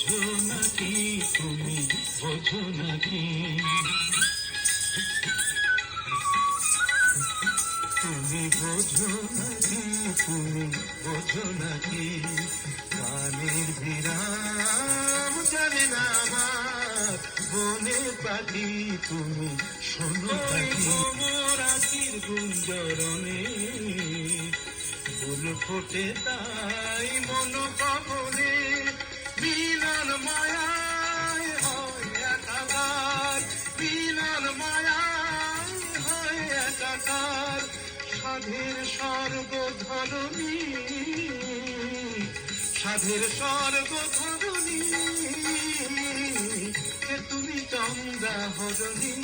বোঝো নাকি তুমি, বোঝো নাকি? তুমি বোঝো নাকি, তুমি বোঝো নাকি? গানের বিরাম জানে না আমার বনের পাখি, তুমি শোনো নাকি? মোর আখির গুঞ্জরণে ফুল ফোটে তাই মন কবনে, বিনার মায়ায় হয় একাকার, বিনার মায়ায় হয় একাকার। সাধের স্বর্গ ধরণী, সাধের স্বর্গ ধরণী, তুমি চন্দ্রা হরণী।